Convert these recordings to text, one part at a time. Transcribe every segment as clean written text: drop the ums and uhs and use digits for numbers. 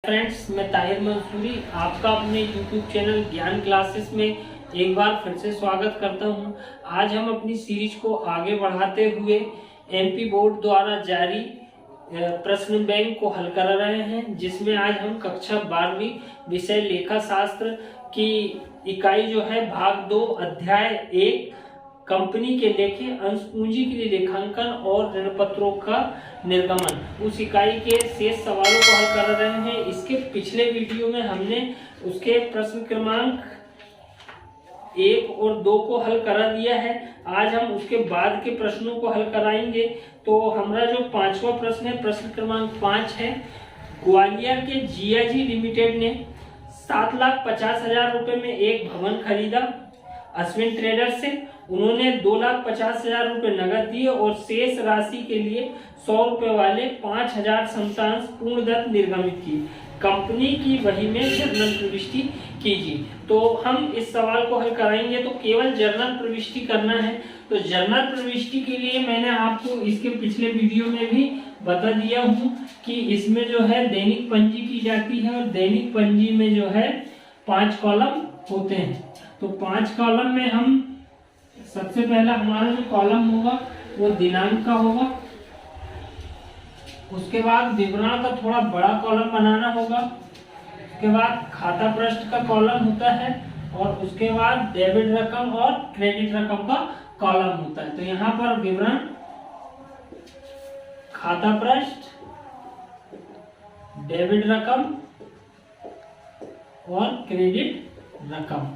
Friends, मैं ताहिर मंसूरी आपका अपने YouTube चैनल ज्ञान क्लासेस में एक बार फिर से स्वागत करता हूं। आज हम अपनी सीरीज को आगे बढ़ाते हुए MP बोर्ड द्वारा जारी प्रश्न बैंक को हल कर रहे हैं, जिसमें आज हम कक्षा 12वीं विषय लेखा शास्त्र की इकाई जो है भाग 2 अध्याय 1 कंपनी के लेखे अंश पूंजी के लिए लेखांकन और ऋण पत्रों का निर्गमन उस इकाई के शेष सवालों को हल कर रहे हैं। इसके पिछले वीडियो में हमने उसके प्रश्न क्रमांक 1 और 2 को हल करा दिया है। आज हम उसके बाद के प्रश्नों को हल कराएंगे। तो हमारा जो 5वां प्रश्न है, प्रश्न क्रमांक 5 है। ग्वालियर के GIG लिमिटेड ने 7,50,000 रुपए में एक भवन खरीदा अश्विन ट्रेडर्स से। उन्होंने 2,50,000 रुपए नगद दिए और शेष राशि के लिए 100 रुपए वाले 5,000 समतांश पूर्णदत्त निर्गमित की। कंपनी की बही में जर्नल प्रविष्टि कीजिए। तो हम इस सवाल को हल कराएंगे। तो केवल जर्नल प्रविष्टि करना है। तो जर्नल प्रविष्टि के लिए मैंने आपको इसके पिछले वीडियो में भी बता दिया हूँ कि इसमें जो है दैनिक पंजी की जाती है और दैनिक पंजी में जो है 5 कॉलम होते हैं। तो 5 कॉलम में हम सबसे पहला हमारा जो कॉलम होगा वो दिनांक का होगा। उसके बाद विवरण का थोड़ा बड़ा कॉलम बनाना होगा। उसके बाद खाता पृष्ठ का कॉलम होता है और उसके बाद डेबिट रकम और क्रेडिट रकम का कॉलम होता है। तो यहाँ पर विवरण, खाता पृष्ठ, डेबिट रकम और क्रेडिट रकम।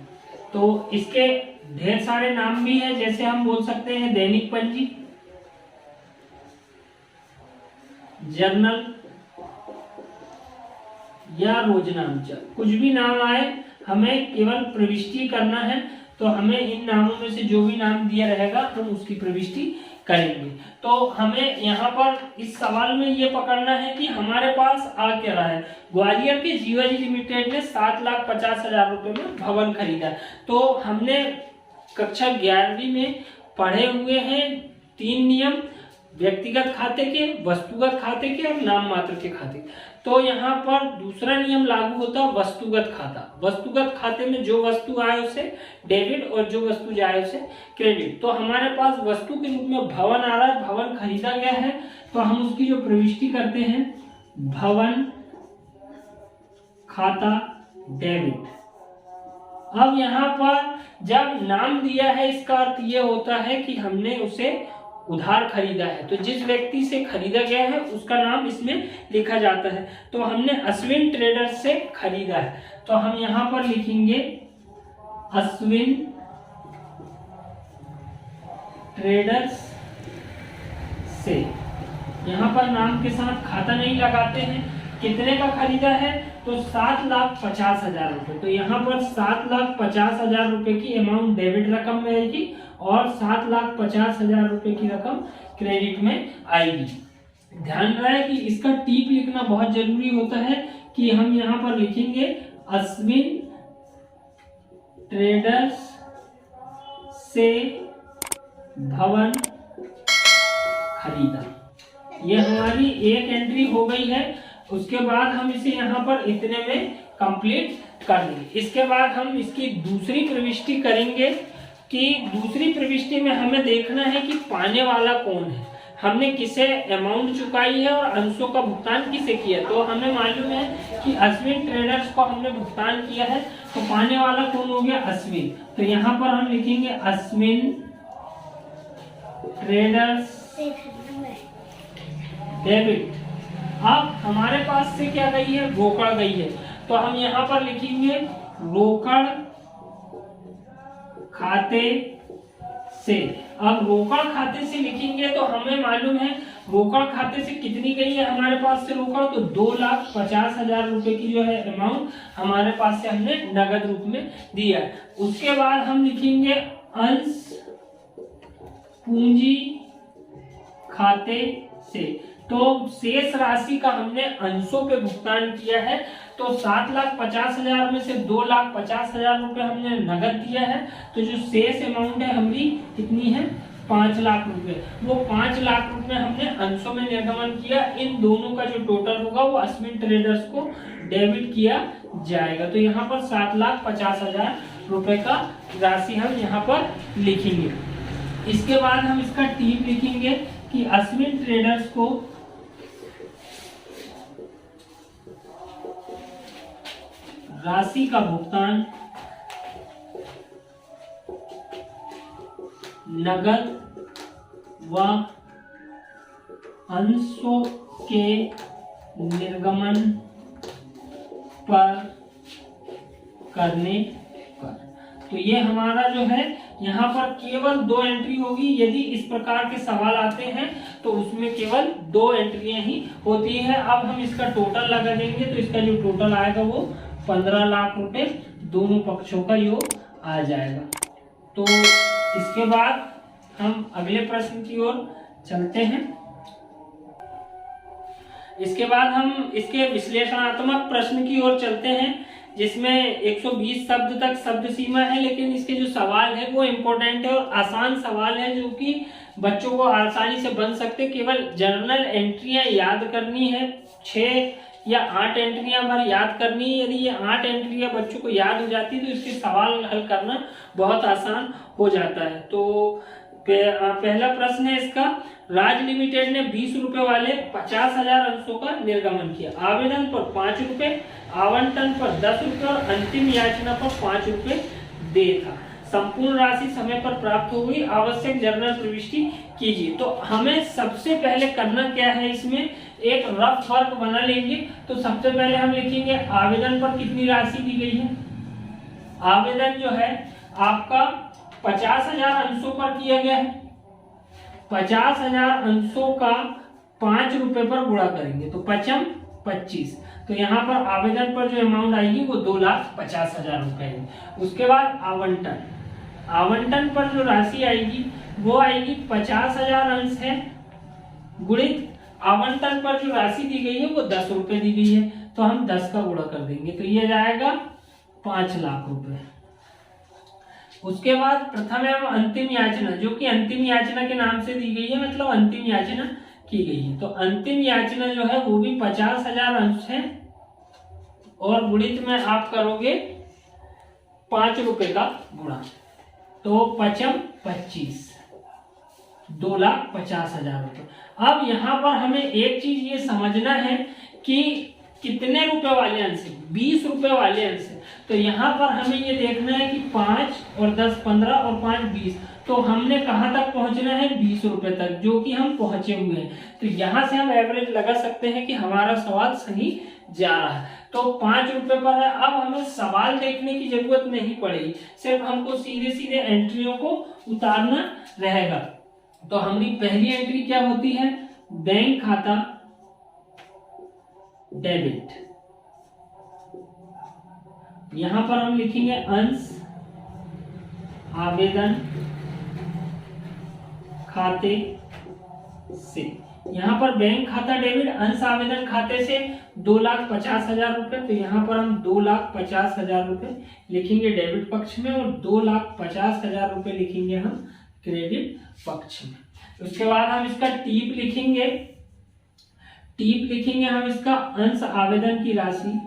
तो इसके ढेर सारे नाम भी हैं, जैसे हम बोल सकते हैं दैनिक पंजी, जर्नल या रोजनामचा, कुछ भी नाम आए हमें केवल प्रविष्टि करना है। तो हमें इन नामों में से जो भी नाम दिया रहेगा हम उसकी प्रविष्टि करेंगे। तो हमें यहाँ पर इस सवाल में ये पकड़ना है कि हमारे पास आ क्या रहा है। ग्वालियर के GIG लिमिटेड ने 7,50,000 रुपए में भवन खरीदा। तो हमने कक्षा 11वीं में पढ़े हुए हैं 3 नियम, व्यक्तिगत खाते के, वस्तुगत खाते के और नाम मात्र के खाते। तो यहाँ पर दूसरा नियम लागू होता है वस्तुगत खाता। वस्तुगत खाते में जो वस्तु आए उसे डेबिट और जो वस्तु जाए उसे क्रेडिट। तो हमारे पास वस्तु के रूप में भवन आ रहा है, भवन खरीदा गया है। तो हम उसकी जो प्रविष्टि करते हैं भवन खाता डेबिट। अब यहाँ पर जब नाम दिया है इसका अर्थ ये होता है कि हमने उसे उधार खरीदा है। तो जिस व्यक्ति से खरीदा गया है उसका नाम इसमें लिखा जाता है। तो हमने अश्विन ट्रेडर्स से खरीदा है। तो हम यहाँ पर लिखेंगे अश्विन ट्रेडर्स से। यहाँ पर नाम के साथ खाता नहीं लगाते हैं। कितने का खरीदा है? तो 7,50,000 रुपए। तो यहाँ पर 7,50,000 रुपए की अमाउंट डेबिट रकम में आएगी और 7,50,000 रुपए की रकम क्रेडिट में आएगी। ध्यान रहे कि इसका टीप लिखना बहुत जरूरी होता है कि हम यहाँ पर लिखेंगे अश्विन ट्रेडर्स से भवन खरीदा। ये हमारी एक एंट्री हो गई है। उसके बाद हम इसे यहाँ पर इतने में कंप्लीट कर देंगे। इसके बाद हम इसकी दूसरी प्रविष्टि करेंगे कि दूसरी प्रविष्टि में हमें देखना है कि पाने वाला कौन है, हमने किसे अमाउंट चुकाई है और अंशों का भुगतान किसे किया। तो हमें मालूम है कि अश्विन ट्रेडर्स को हमने भुगतान किया है। तो पाने वाला कौन हो गया? अश्विन। तो यहाँ पर हम लिखेंगे अश्विन ट्रेडर्स डेबिट। अब हमारे पास से क्या गई है? रोकड़ गई है। तो हम यहाँ पर लिखेंगे रोकड़ खाते से। अब रोकड़ खाते से लिखेंगे तो हमें मालूम है रोकड़ खाते से कितनी गई है हमारे पास से रोकड़। तो 2,50,000 रुपए की जो है अमाउंट हमारे पास से हमने नगद रूप में दिया है। उसके बाद हम लिखेंगे अंश पूंजी खाते से। तो शेष राशि का हमने अंशों पे भुगतान किया है। तो 7,50,000 में से 2,50,000 रुपए हमने नगद दिया है। तो जो शेष अमाउंट है हमारी कितनी है? 5 लाख रुपए। वो 5 लाख रुपए हमने अंशों में निर्गमन किया, इन दोनों का जो टोटल होगा वो अश्विन ट्रेडर्स को डेबिट किया जाएगा। तो यहाँ पर 7,50,000 रुपए का राशि हम यहाँ पर लिखेंगे। इसके बाद हम इसका टीप लिखेंगे कि अश्विन ट्रेडर्स को राशि का भुगतान नगद व अंशों के निर्गमन पर करने पर। तो ये हमारा जो है यहाँ पर केवल 2 एंट्री होगी। यदि इस प्रकार के सवाल आते हैं तो उसमें केवल 2 एंट्रियां ही होती है। अब हम इसका टोटल लगा देंगे तो इसका जो टोटल आएगा वो 15 लाख रुपए दोनों पक्षों का योग आ जाएगा। तो इसके बाद हम अगले प्रश्न की ओर चलते हैं। इसके बाद हम इसके विश्लेषणात्मक प्रश्न की ओर चलते हैं, जिसमें 120 शब्द तक शब्द सीमा है, लेकिन इसके जो सवाल है वो इम्पोर्टेंट है और आसान सवाल है, जो कि बच्चों को आसानी से बन सकते। केवल जर्नल एंट्रियां याद करनी है, 6 या 8 एंट्रियां भर याद करनी है। यदि ये 8 एंट्रियां बच्चों को याद हो जाती तो इसके सवाल हल करना बहुत आसान हो जाता है। तो पहला प्रश्न है इसका, राज लिमिटेड ने 20 रुपए वाले 50,000 अंशों का निर्गमन किया। आवेदन पर 5 रुपए, आवंटन पर 10 रुपए और अंतिम याचना पर 5 रुपए दे था। संपूर्ण राशि समय पर प्राप्त हो गई, आवश्यक जर्नल प्रविष्टि कीजिए। तो हमें सबसे पहले करना क्या है, इसमें एक रफ वर्क बना लेंगे। तो सबसे पहले हम लिखेंगे आवेदन पर कितनी राशि दी गई है। आवेदन जो है आपका 50,000 अंशों पर किया गया है। 50,000 अंशों का 5 रुपए पर गुणा करेंगे तो 5 25। तो यहाँ पर आवेदन पर जो अमाउंट आएगी वो 2,50,000 रुपए है। उसके बाद आवंटन, आवंटन पर जो राशि आएगी वो आएगी 50,000 अंश है गुणित आवंटन पर जो राशि दी गई है वो 10 रुपए दी गई है। तो हम 10 का गुणा कर देंगे तो ये जाएगा 5 लाख रुपए। उसके बाद प्रथम एवं अंतिम याचना, जो कि अंतिम याचना के नाम से दी गई है, मतलब अंतिम याचना की गई है। तो अंतिम याचना जो है वो भी 50,000 अंश है और गुणित में आप करोगे 5 रुपए का गुणा, तो 5 25, 2,50,000 रुपए। अब यहाँ पर हमें एक चीज ये समझना है कि कितने रुपए वाले अंश है, 20 रुपए वाले अंश है। तो यहाँ पर हमें ये देखना है कि 5 और 10 15 और 5 20। तो हमने कहाँ तक पहुंचना है, 20 रुपए तक, जो कि हम पहुंचे हुए हैं। तो यहाँ से हम एवरेज लगा सकते हैं कि हमारा सवाल सही जा रहा है। तो 5 रुपए पर है। अब हमें सवाल देखने की जरूरत नहीं पड़ेगी, सिर्फ हमको सीधे सीधे एंट्रियों को उतारना रहेगा। तो हमारी पहली एंट्री क्या होती है, बैंक खाता डेबिट। यहां पर हम लिखेंगे अंश आवेदन खाते से। यहां पर बैंक खाता डेबिट अंश आवेदन खाते से 2,50,000 रुपए। तो यहां पर हम 2,50,000 रुपए लिखेंगे डेबिट पक्ष में और 2,50,000 रुपए लिखेंगे हम क्रेडिट पक्ष में। उसके बाद हम इसका टीप लिखेंगे। टीप लिखेंगे हम इसका अंश आवेदन की राशि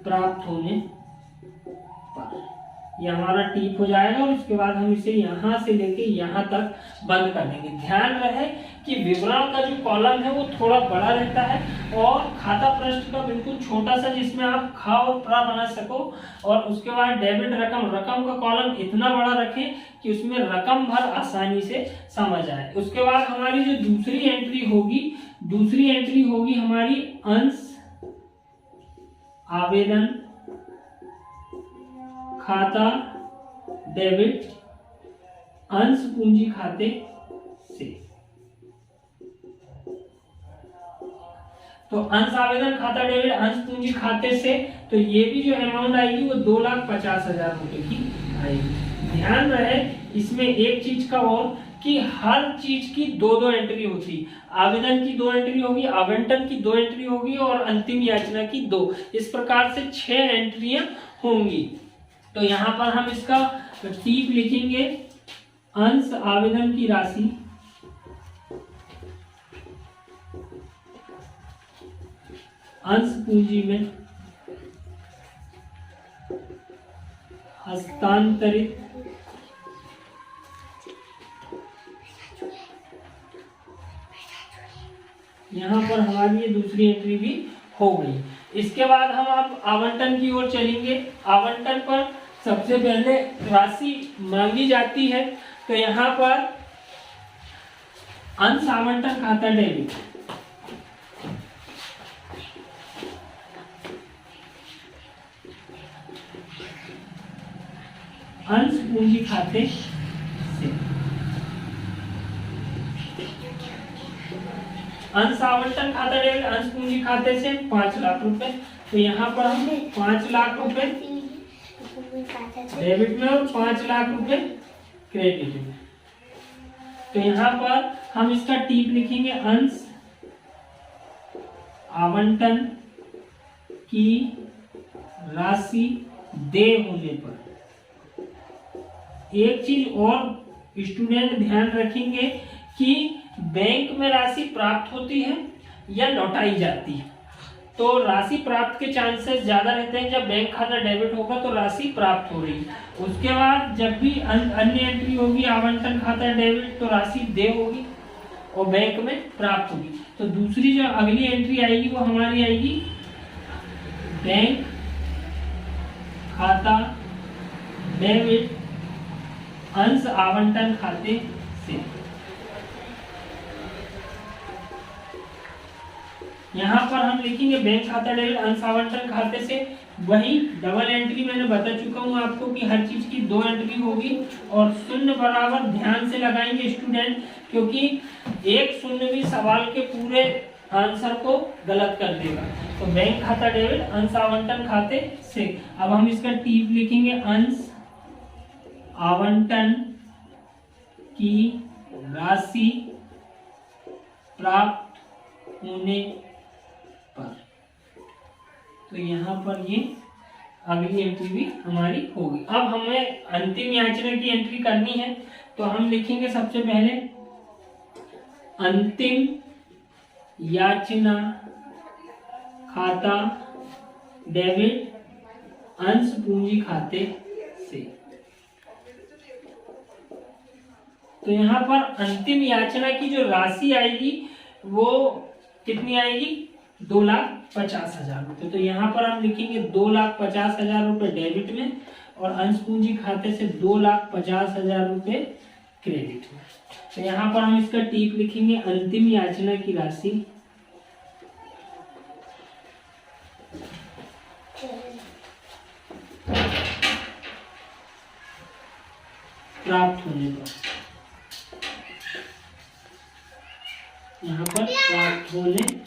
प्राप्त होने पर, यह हमारा टीप हो जाएगा। और उसके बाद हम इसे यहां से लेके यहां तक बंद कर देंगे। ध्यान रहे कि विवरण का जो कॉलम है वो थोड़ा बड़ा रहता है और खाता पृष्ठ का बिल्कुल छोटा सा, जिसमें आप खा और प्रा बना सको। और उसके बाद डेबिट रकम, रकम का कॉलम इतना बड़ा रखें कि उसमें रकम भर आसानी से समझ आए। उसके बाद हमारी जो दूसरी एंट्री होगी हमारी अंश आवेदन खाता डेबिट अंश पूंजी खाते से। तो अंश आवेदन खाता डेबिट अंश पूंजी खाते से, तो ये भी जो अमाउंट आएगी वो 2,50,000 रुपए की आएगी। ध्यान रहे इसमें एक चीज का और, कि हर चीज की दो दो एंट्री होती, आवेदन की 2 एंट्री होगी, आवंटन की 2 एंट्री होगी और अंतिम याचना की 2। इस प्रकार से 6 एंट्रियां होंगी। तो यहाँ पर हम इसका टीप लिखेंगे, अंश आवेदन की राशि अंश पूंजी में हस्तांतरित यहाँ पर हमारी ये दूसरी एंट्री भी हो गई। इसके बाद हम अब आवंटन की ओर चलेंगे। आवंटन पर सबसे पहले राशि मांगी जाती है। तो यहाँ पर अंश आवंटन खाता डेबिट, अंश पूंजी खाते से, अंश आवंटन खाता डेबिट अंश पूंजी खाते से 5 लाख रुपए। तो यहाँ पर हम 5 लाख रुपए डेबिट में और 5 लाख रुपए क्रेडिट में। तो यहाँ पर हम इसका टीप लिखेंगे, अंश आवंटन की राशि देय होने पर। एक चीज और स्टूडेंट ध्यान रखेंगे कि बैंक में राशि प्राप्त होती है या लौटाई जाती है। तो राशि प्राप्त के चांसेस ज्यादा रहते हैं जब बैंक खाता डेबिट होगा तो राशि प्राप्त हो रही है। उसके बाद जब भी अन्य एंट्री होगी आवंटन खाता डेबिट तो राशि देय होगी और बैंक में प्राप्त होगी। तो दूसरी जो अगली एंट्री आएगी वो हमारी आएगी बैंक खाता डेबिट अंश आवंटन खाते से। यहाँ पर हम लिखेंगे बैंक खाता डेबिट अंश आवंटन खाते से। वही डबल एंट्री मैंने बता चुका हूँ आपको कि हर चीज की 2 एंट्री होगी और शून्य बराबर ध्यान से लगाएंगे स्टूडेंट, क्योंकि एक शून्य भी सवाल के पूरे आंसर को गलत कर देगा। तो बैंक खाता डेबिट अंश आवंटन खाते से। अब हम इसका टीप लिखेंगे, अंश आवंटन की राशि प्राप्त होने पर। तो यहाँ पर ये अगली एंट्री भी हमारी होगी। अब हमें अंतिम याचना की एंट्री करनी है। तो हम लिखेंगे सबसे पहले अंतिम याचना खाता डेबिट अंश पूंजी खाते से। तो यहाँ पर अंतिम याचना की जो राशि आएगी वो कितनी आएगी, 2,50,000 रुपये। तो यहाँ पर हम लिखेंगे 2,50,000 रुपये डेबिट में और अंश पूंजी खाते से 2,50,000 रुपये क्रेडिट में। तो यहाँ पर हम इसका टीप लिखेंगे, अंतिम याचना की राशि प्राप्त होने पर। यहाँ पर प्राप्त होने पर।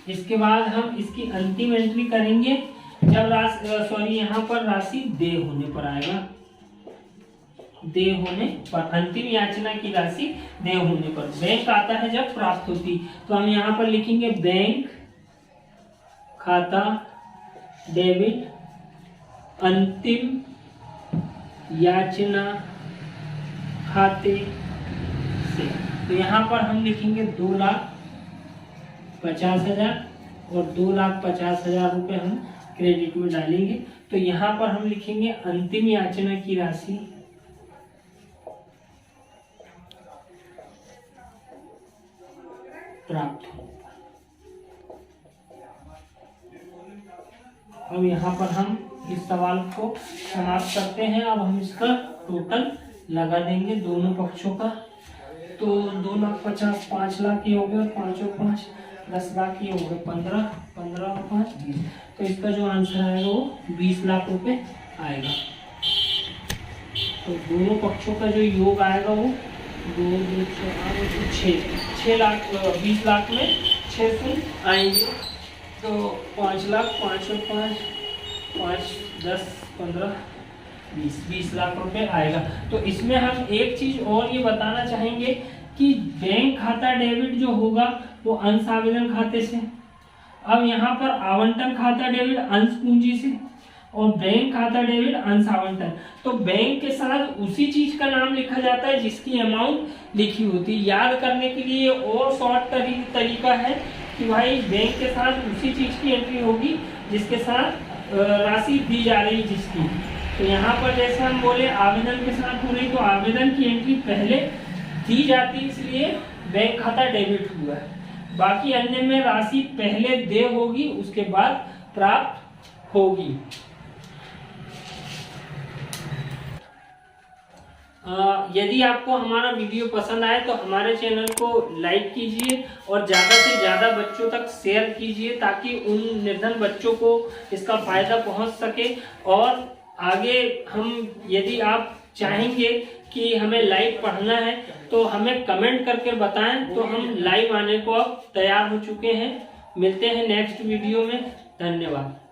इसके बाद हम इसकी अंतिम एंट्री करेंगे जब यहाँ पर राशि देय होने पर आएगा। देय होने पर, अंतिम याचना की राशि देय होने पर। बैंक आता है जब प्राप्त होती, तो हम यहाँ पर लिखेंगे बैंक खाता डेबिट अंतिम याचना खाते से। तो यहाँ पर हम लिखेंगे 2,50,000 और 2,50,000 रुपये हम क्रेडिट में डालेंगे। तो यहाँ पर हम लिखेंगे अंतिम याचना की राशि प्राप्त। अब यहाँ पर हम इस सवाल को समाप्त करते हैं। अब हम इसका टोटल लगा देंगे दोनों पक्षों का। तो 2,50,000 5 लाख ये हो गए और 5 और 5 10 लाख ये हो गए, 15 15 और 5 20। तो इसका जो आंसर आएगा वो 20 लाख रुपए आएगा। तो दोनों पक्षों का जो योग आएगा वो 2 2 6 लाख 20 लाख में 6 शून्य आएंगे। तो 5 लाख 5 और 5 5 10 15 20 लाख रुपए आएगा। तो इसमें हम एक चीज और ये बताना चाहेंगे कि बैंक खाता डेबिट जो होगा वो अंश आवेदन खाते से, अब यहाँ पर आवंटन खाता डेबिट अंश पूंजी से, और बैंक खाता डेबिट अंश आवंटन। तो बैंक के साथ उसी चीज का नाम लिखा जाता है जिसकी अमाउंट लिखी होती है। याद करने के लिए और शॉर्ट तरीका है कि भाई बैंक के साथ उसी चीज की एंट्री होगी जिसके साथ राशि दी जा रही जिसकी। तो यहाँ पर जैसे हम बोले आवेदन के साथ हो रही, तो आवेदन की एंट्री पहले दी जाती है, इसलिए बैंक खाता डेबिट हुआ है। बाकी अन्य में राशि पहले देय होगी, उसके बाद प्राप्त होगी। यदि आपको हमारा वीडियो पसंद आए तो हमारे चैनल को लाइक कीजिए और ज़्यादा से ज़्यादा बच्चों तक शेयर कीजिए ताकि उन निर्धन बच्चों को इसका फायदा पहुंच सके। और आगे हम, यदि आप चाहेंगे कि हमें लाइव पढ़ना है तो हमें कमेंट करके बताएं, तो हम लाइव आने को अब तैयार हो चुके हैं। मिलते हैं नेक्स्ट वीडियो में। धन्यवाद।